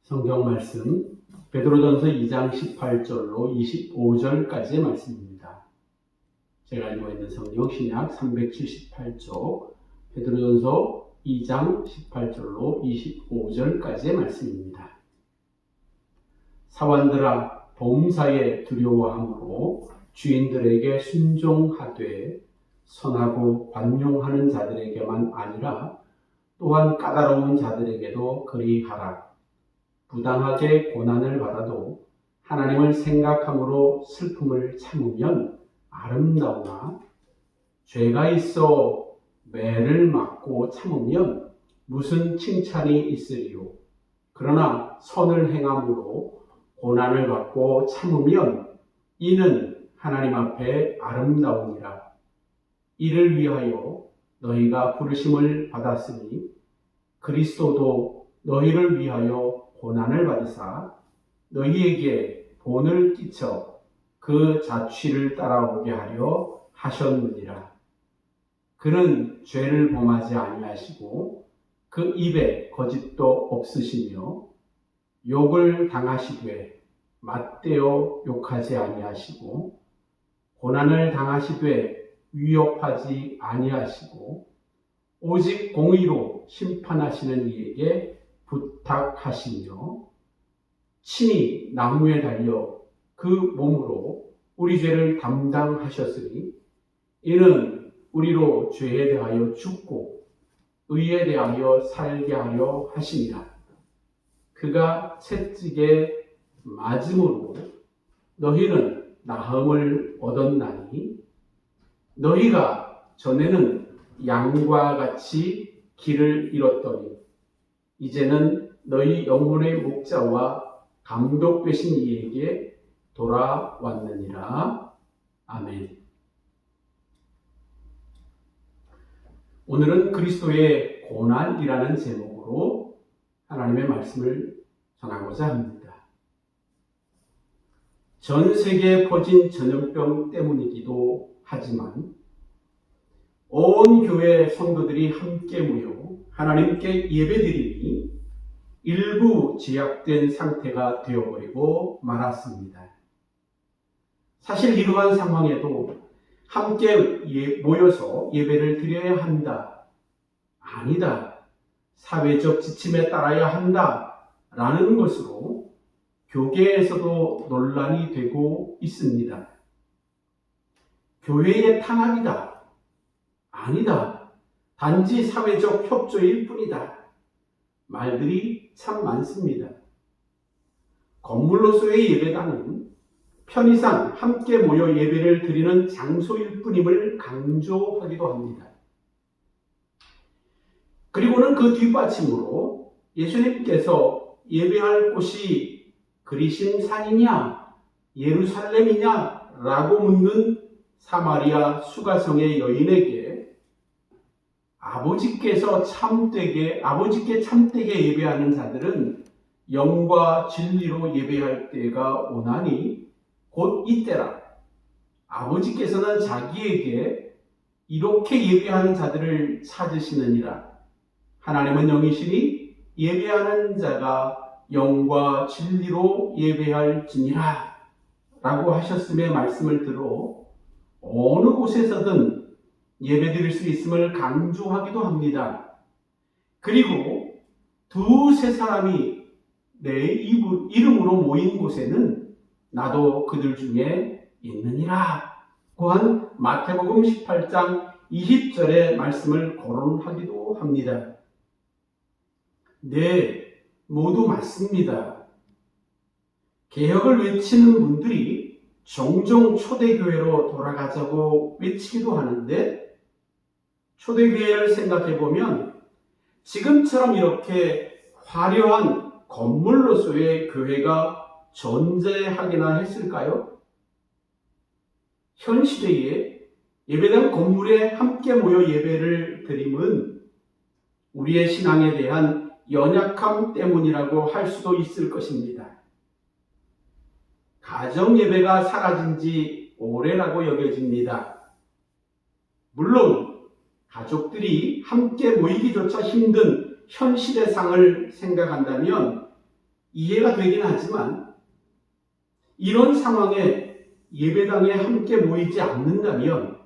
성경 말씀 베드로전서 2장 18절로 25절까지의 말씀입니다. 제가 읽고 있는 성경 신약 378쪽 베드로전서 2장 18절로 25절까지의 말씀입니다. 사환들아 범사에 두려워함으로 주인들에게 순종하되 선하고 관용하는 자들에게만 아니라 또한 까다로운 자들에게도 그리하라. 부당하게 고난을 받아도 하나님을 생각함으로 슬픔을 참으면 아름다우나 죄가 있어 매를 맞고 참으면 무슨 칭찬이 있으리요. 그러나 선을 행함으로 고난을 받고 참으면 이는 하나님 앞에 아름다우니라. 이를 위하여 너희가 부르심을 받았으니 그리스도도 너희를 위하여 고난을 받으사 너희에게 본을 끼쳐 그 자취를 따라오게 하려 하셨느니라. 그는 죄를 범하지 아니하시고 그 입에 거짓도 없으시며 욕을 당하시되 맞대어 욕하지 아니하시고 고난을 당하시되 위협하지 아니하시고 오직 공의로 심판하시는 이에게 부탁하시며 친히 나무에 달려 그 몸으로 우리 죄를 담당하셨으니 이는 우리로 죄에 대하여 죽고 의에 대하여 살게 하려 하심이라. 그가 채찍에 맞음으로 너희는 나음을 얻었나니 너희가 전에는 양과 같이 길을 잃었더니 이제는 너희 영혼의 목자와 감독 되신 이에게 돌아왔느니라. 아멘. 오늘은 그리스도의 고난이라는 제목으로 하나님의 말씀을 전하고자 합니다. 전 세계에 퍼진 전염병 때문이기도 하지만 온 교회 성도들이 함께 모여 하나님께 예배드림이 일부 제약된 상태가 되어버리고 말았습니다. 사실 이러한 상황에도 함께 모여서 예배를 드려야 한다, 아니다, 사회적 지침에 따라야 한다 라는 것으로 교계에서도 논란이 되고 있습니다. 교회의 탄압이다, 아니다, 단지 사회적 협조일 뿐이다. 말들이 참 많습니다. 건물로서의 예배당은 편의상 함께 모여 예배를 드리는 장소일 뿐임을 강조하기도 합니다. 그리고는 그 뒷받침으로 예수님께서 예배할 곳이 그리심 산이냐 예루살렘이냐 라고 묻는 사마리아 수가성의 여인에게 아버지께 참되게 예배하는 자들은 영과 진리로 예배할 때가 오나니 곧 이때라. 아버지께서는 자기에게 이렇게 예배하는 자들을 찾으시느니라. 하나님은 영이시니 예배하는 자가 영과 진리로 예배할지니라 라고 하셨음의 말씀을 들어 어느 곳에서든 예배드릴 수 있음을 강조하기도 합니다. 그리고 두세 사람이 내 이름으로 모인 곳에는 나도 그들 중에 있느니라 고한 마태복음 18장 20절의 말씀을 거론하기도 합니다. 네, 모두 맞습니다. 개혁을 외치는 분들이 종종 초대교회로 돌아가자고 외치기도 하는데 초대교회를 생각해보면 지금처럼 이렇게 화려한 건물로서의 교회가 존재하기나 했을까요? 현 시대에 예배당 건물에 함께 모여 예배를 드림은 우리의 신앙에 대한 연약함 때문이라고 할 수도 있을 것입니다. 가정 예배가 사라진 지 오래라고 여겨집니다. 물론 가족들이 함께 모이기조차 힘든 현 시대상을 생각한다면 이해가 되긴 하지만 이런 상황에 예배당에 함께 모이지 않는다면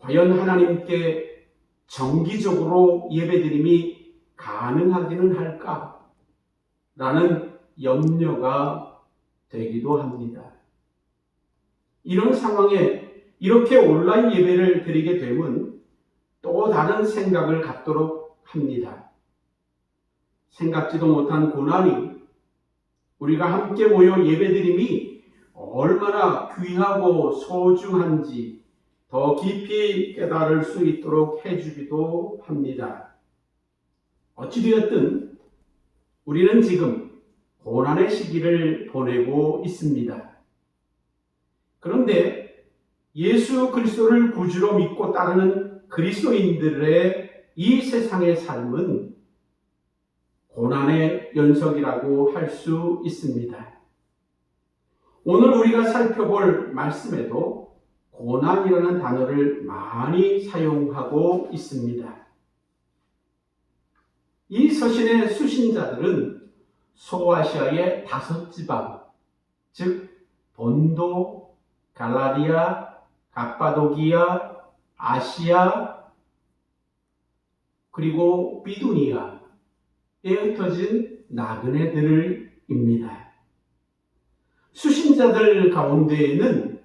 과연 하나님께 정기적으로 예배드림이 가능하기는 할까? 라는 염려가 되기도 합니다. 이런 상황에 이렇게 온라인 예배를 드리게 되면 또 다른 생각을 갖도록 합니다. 생각지도 못한 고난이 우리가 함께 모여 예배드림이 얼마나 귀하고 소중한지 더 깊이 깨달을 수 있도록 해주기도 합니다. 어찌되었든 우리는 지금 고난의 시기를 보내고 있습니다. 그런데 예수 그리스도를 구주로 믿고 따르는 그리스도인들의 이 세상의 삶은 고난의 연속이라고 할 수 있습니다. 오늘 우리가 살펴볼 말씀에도 고난이라는 단어를 많이 사용하고 있습니다. 이 서신의 수신자들은 소아시아의 5지방, 즉 본도, 갈라디아, 갑바도기아, 아시아, 그리고 비두니아에 흩어진 나그네들입니다. 수신자들 가운데에는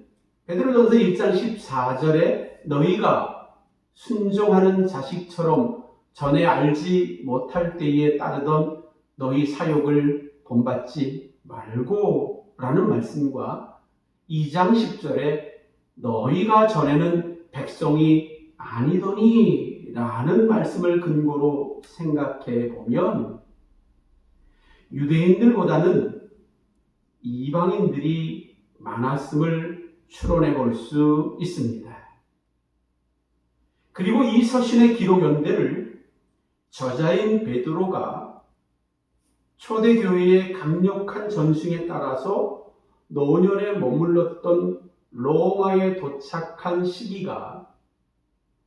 베드로전서 1장 14절에 너희가 순종하는 자식처럼 전에 알지 못할 때에 따르던 너희 사욕을 본받지 말고 라는 말씀과 2장 10절에 너희가 전에는 백성이 아니더니 라는 말씀을 근거로 생각해 보면 유대인들보다는 이방인들이 많았음을 추론해 볼 수 있습니다. 그리고 이 서신의 기록 연대를 저자인 베드로가 초대교회의 강력한 전승에 따라서 노년에 머물렀던 로마에 도착한 시기가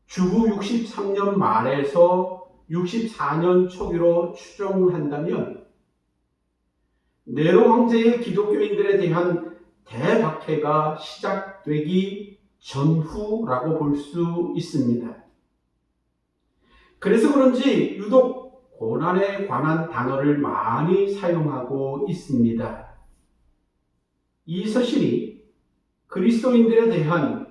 주후 63년 말에서 64년 초기로 추정한다면 네로 황제의 기독교인들에 대한 대박해가 시작되기 전후라고 볼 수 있습니다. 그래서 그런지 유독 고난에 관한 단어를 많이 사용하고 있습니다. 이 서신이 그리스도인들에 대한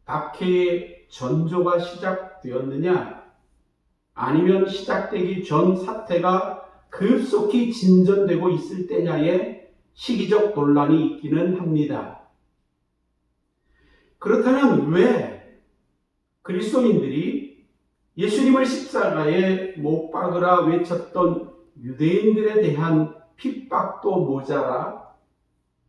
박해의 전조가 시작되었느냐, 아니면 시작되기 전 사태가 급속히 진전되고 있을 때냐에 시기적 논란이 있기는 합니다. 그렇다면 왜 그리스도인들이 예수님을 십자가에 못 박으라 외쳤던 유대인들에 대한 핍박도 모자라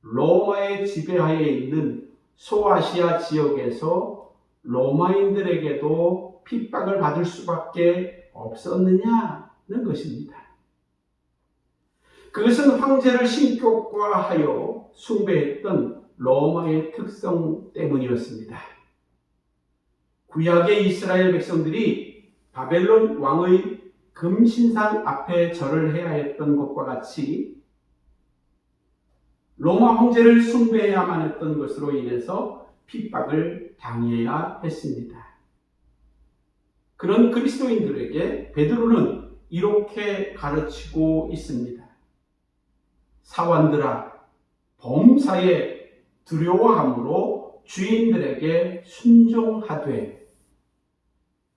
로마의 지배하에 있는 소아시아 지역에서 로마인들에게도 핍박을 받을 수밖에 없었느냐는 것입니다. 그것은 황제를 신격화하여 숭배했던 로마의 특성 때문이었습니다. 구약의 이스라엘 백성들이 바벨론 왕의 금신상 앞에 절을 해야 했던 것과 같이 로마 황제를 숭배해야만 했던 것으로 인해서 핍박을 당해야 했습니다. 그런 그리스도인들에게 베드로는 이렇게 가르치고 있습니다. 사환들아, 범사에 두려워함으로 주인들에게 순종하되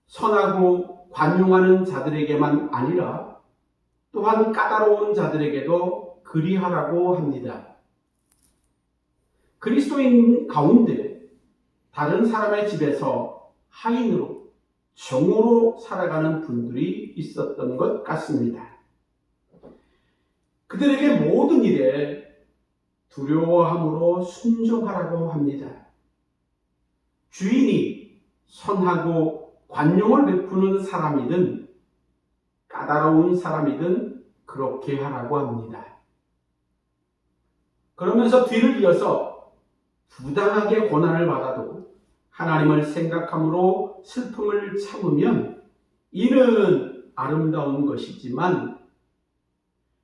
선하고 관용하는 자들에게만 아니라 또한 까다로운 자들에게도 그리하라고 합니다. 그리스도인 가운데 다른 사람의 집에서 하인으로 종으로 살아가는 분들이 있었던 것 같습니다. 그들에게 모든 일에 두려워함으로 순종하라고 합니다. 주인이 선하고 관용을 베푸는 사람이든 까다로운 사람이든 그렇게 하라고 합니다. 그러면서 뒤를 이어서 부당하게 고난을 받아도 하나님을 생각함으로 슬픔을 참으면 이는 아름다운 것이지만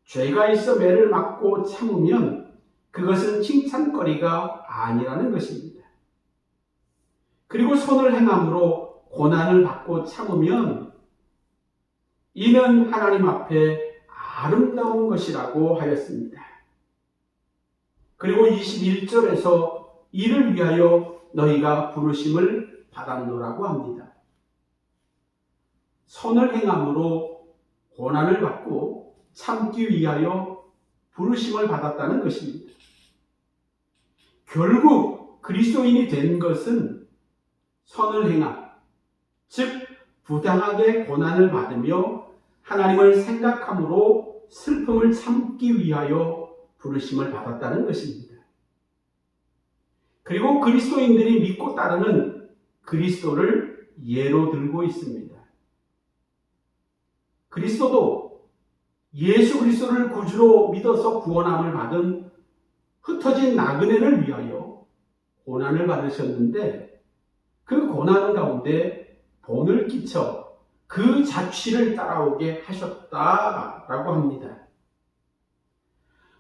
죄가 있어 매를 맞고 참으면 그것은 칭찬거리가 아니라는 것입니다. 그리고 선을 행함으로 고난을 받고 참으면 이는 하나님 앞에 아름다운 것이라고 하였습니다. 그리고 21절에서 이를 위하여 너희가 부르심을 받았노라고 합니다. 선을 행함으로 고난을 받고 참기 위하여 부르심을 받았다는 것입니다. 결국 그리스도인이 된 것은 선을 행함, 즉 부당하게 고난을 받으며 하나님을 생각함으로 슬픔을 참기 위하여 부르심을 받았다는 것입니다. 그리고 그리스도인들이 믿고 따르는 그리스도를 예로 들고 있습니다. 그리스도도 예수 그리스도를 구주로 믿어서 구원함을 받은 흩어진 나그네를 위하여 고난을 받으셨는데 그 고난 가운데 본을 끼쳐 그 자취를 따라오게 하셨다라고 합니다.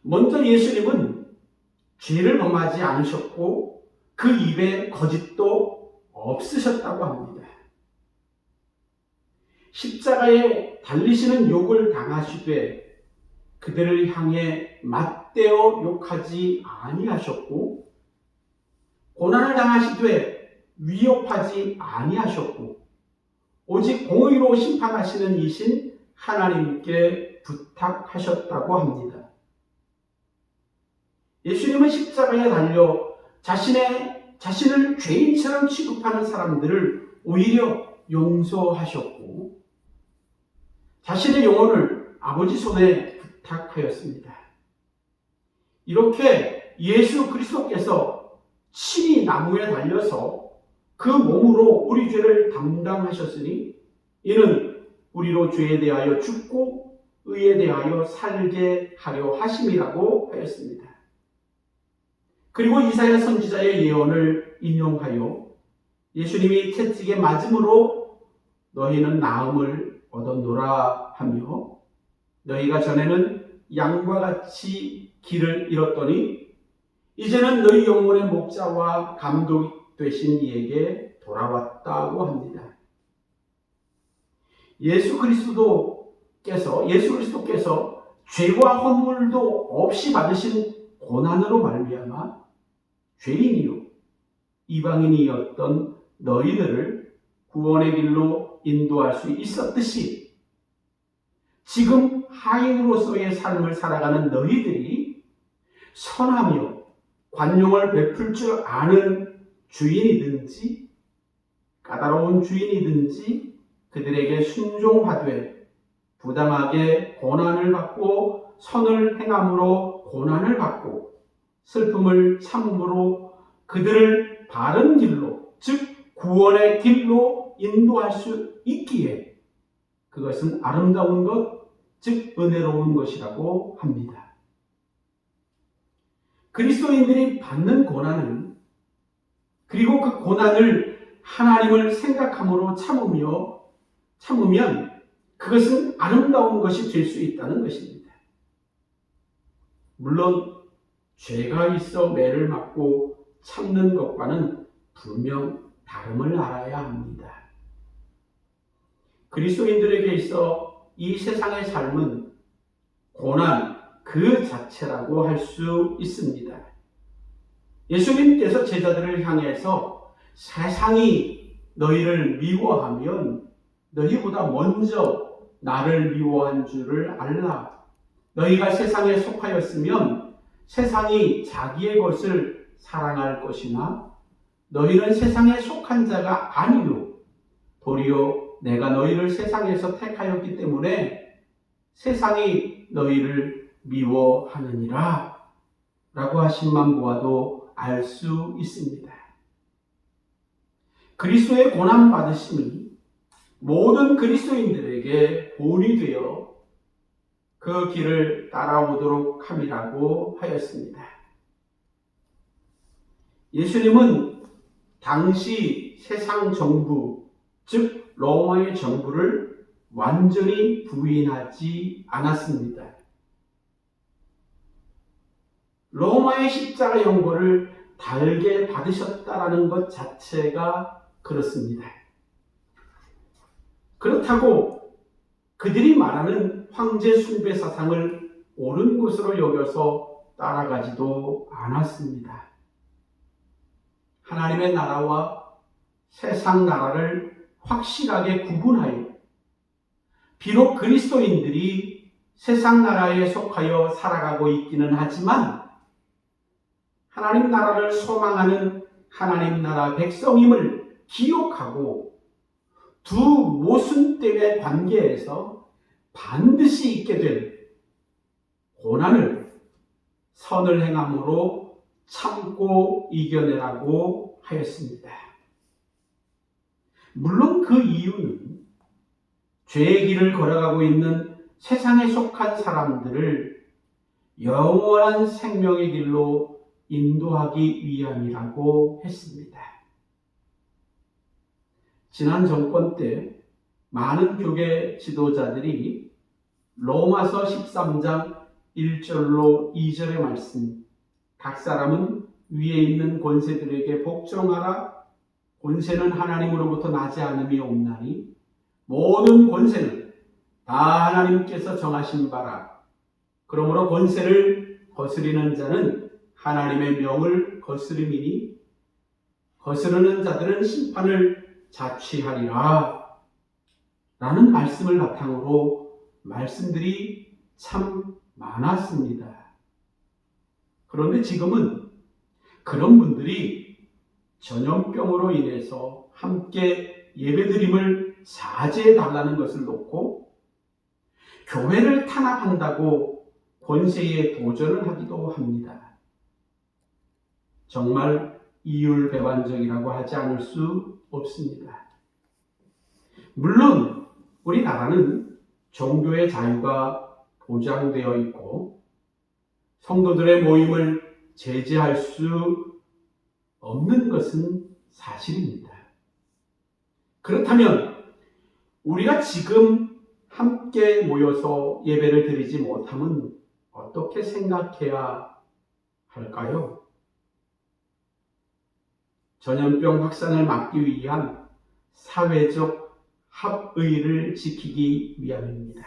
먼저 예수님은 죄를 범하지 않으셨고 그 입에 거짓도 없으셨다고 합니다. 십자가에 달리시는 욕을 당하시되 그들을 향해 맞대어 욕하지 아니하셨고 고난을 당하시되 위협하지 아니하셨고 오직 공의로 심판하시는 이신 하나님께 부탁하셨다고 합니다. 예수님은 십자가에 달려 자신을 죄인처럼 취급하는 사람들을 오히려 용서하셨고 자신의 영혼을 아버지 손에 부탁하였습니다. 이렇게 예수 그리스도께서 친히 나무에 달려서 그 몸으로 우리 죄를 담당하셨으니 이는 우리로 죄에 대하여 죽고 의에 대하여 살게 하려 하심이라고 하였습니다. 그리고 이사야 선지자의 예언을 인용하여 예수님이 채찍에 맞음으로 너희는 나음을 얻었노라 하며 너희가 전에는 양과 같이 길을 잃었더니 이제는 너희 영혼의 목자와 감독 되신 이에게 돌아왔다고 합니다. 예수 그리스도께서 죄와 허물도 없이 받으신 고난으로 말미암아 죄인이요 이방인이었던 너희들을 구원의 길로 인도할 수 있었듯이 지금 하인으로서의 삶을 살아가는 너희들이 선하며 관용을 베풀 줄 아는 주인이든지 까다로운 주인이든지 그들에게 순종하되 부당하게 고난을 받고 선을 행함으로 고난을 받고 슬픔을 참음으로 그들을 바른 길로 즉 구원의 길로 인도할 수 있기에 그것은 아름다운 것 즉 은혜로운 것이라고 합니다. 그리스도인들이 받는 고난은 그리고 그 고난을 하나님을 생각함으로 참으면 그것은 아름다운 것이 될 수 있다는 것입니다. 물론 죄가 있어 매를 맞고 참는 것과는 분명 다름을 알아야 합니다. 그리스도인들에게 있어 이 세상의 삶은 고난 그 자체라고 할 수 있습니다. 예수님께서 제자들을 향해서 세상이 너희를 미워하면 너희보다 먼저 나를 미워한 줄을 알라. 너희가 세상에 속하였으면 세상이 자기의 것을 사랑할 것이나 너희는 세상에 속한 자가 아니요 도리어 내가 너희를 세상에서 택하였기 때문에 세상이 너희를 미워하느니라 라고 하신만 보아도 알 수 있습니다. 그리스도의 고난받으심이 모든 그리스도인들에게 본이 되어 그 길을 따라오도록 함이라고 하였습니다. 예수님은 당시 세상 정부, 즉 로마의 정부를 완전히 부인하지 않았습니다. 로마의 십자가 형벌을 달게 받으셨다라는 것 자체가 그렇습니다. 그렇다고 그들이 말하는 황제 숭배 사상을 옳은 것으로 여겨서 따라가지도 않았습니다. 하나님의 나라와 세상 나라를 확실하게 구분하여 비록 그리스도인들이 세상 나라에 속하여 살아가고 있기는 하지만 하나님 나라를 소망하는 하나님 나라 백성임을 기억하고 두 모순됨의 관계에서 반드시 있게 될 고난을 선을 행함으로 참고 이겨내라고 하였습니다. 물론 그 이유는 죄의 길을 걸어가고 있는 세상에 속한 사람들을 영원한 생명의 길로 인도하기 위함이라고 했습니다. 지난 정권 때 많은 교계 지도자들이 로마서 13장 1절로 2절의 말씀, 각 사람은 위에 있는 권세들에게 복종하라. 권세는 하나님으로부터 나지 않음이 없나니 모든 권세는 다 하나님께서 정하신 바라. 그러므로 권세를 거스리는 자는 하나님의 명을 거스림이니 거스르는 자들은 심판을 자취하리라. 라는 말씀을 바탕으로 말씀들이 참 많았습니다. 그런데 지금은 그런 분들이 전염병으로 인해서 함께 예배드림을 자제해달라는 것을 놓고 교회를 탄압한다고 권세에 도전을 하기도 합니다. 정말 이율배반적이라고 하지 않을 수 없습니다. 물론 우리나라는 종교의 자유가 보장되어 있고 성도들의 모임을 제재할 수 없는 것은 사실입니다. 그렇다면 우리가 지금 함께 모여서 예배를 드리지 못함은 어떻게 생각해야 할까요? 전염병 확산을 막기 위한 사회적 합의를 지키기 위함입니다.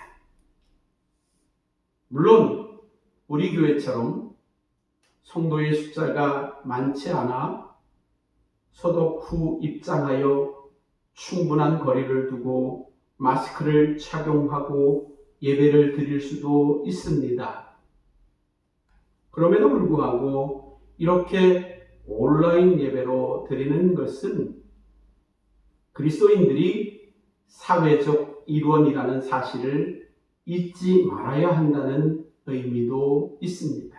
물론 우리 교회처럼 성도의 숫자가 많지 않아 소독 후 입장하여 충분한 거리를 두고 마스크를 착용하고 예배를 드릴 수도 있습니다. 그럼에도 불구하고 이렇게 온라인 예배로 드리는 것은 그리스도인들이 사회적 일원이라는 사실을 잊지 말아야 한다는 의미도 있습니다.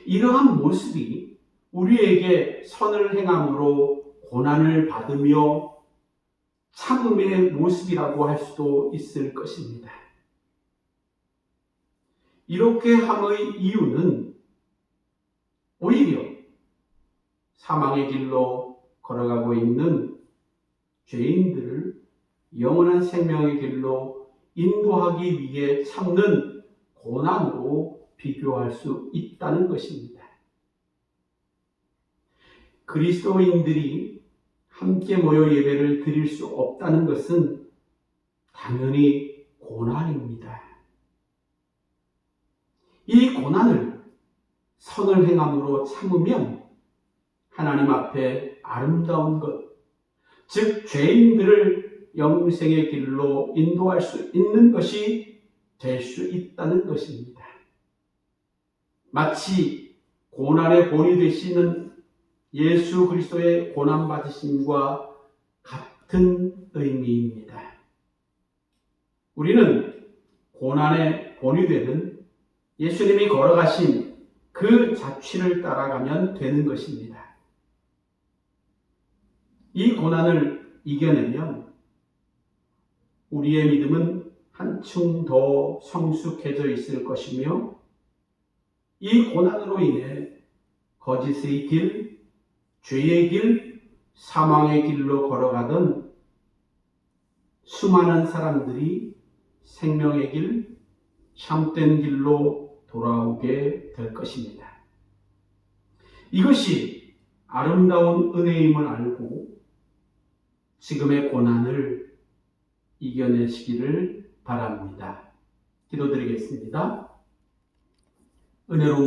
이러한 모습이 우리에게 선을 행함으로 고난을 받으며 참음의 모습이라고 할 수도 있을 것입니다. 이렇게 함의 이유는 오히려 사망의 길로 걸어가고 있는 죄인들을 영원한 생명의 길로 인도하기 위해 참는 고난으로 비교할 수 있다는 것입니다. 그리스도인들이 함께 모여 예배를 드릴 수 없다는 것은 당연히 고난입니다. 이 고난을 선을 행함으로 참으면 하나님 앞에 아름다운 것, 즉 죄인들을 영생의 길로 인도할 수 있는 것이 될 수 있다는 것입니다. 마치 고난의 본이 되시는 예수 그리스도의 고난받으심과 같은 의미입니다. 우리는 고난의 본이 되는 예수님이 걸어가신 그 자취를 따라가면 되는 것입니다. 이 고난을 이겨내면 우리의 믿음은 한층 더 성숙해져 있을 것이며 이 고난으로 인해 거짓의 길, 죄의 길, 사망의 길로 걸어가던 수많은 사람들이 생명의 길, 참된 길로 돌아오게 될 것입니다. 이것이 아름다운 은혜임을 알고 지금의 고난을 이겨내시기를 바랍니다. 기도드리겠습니다. 은혜로우신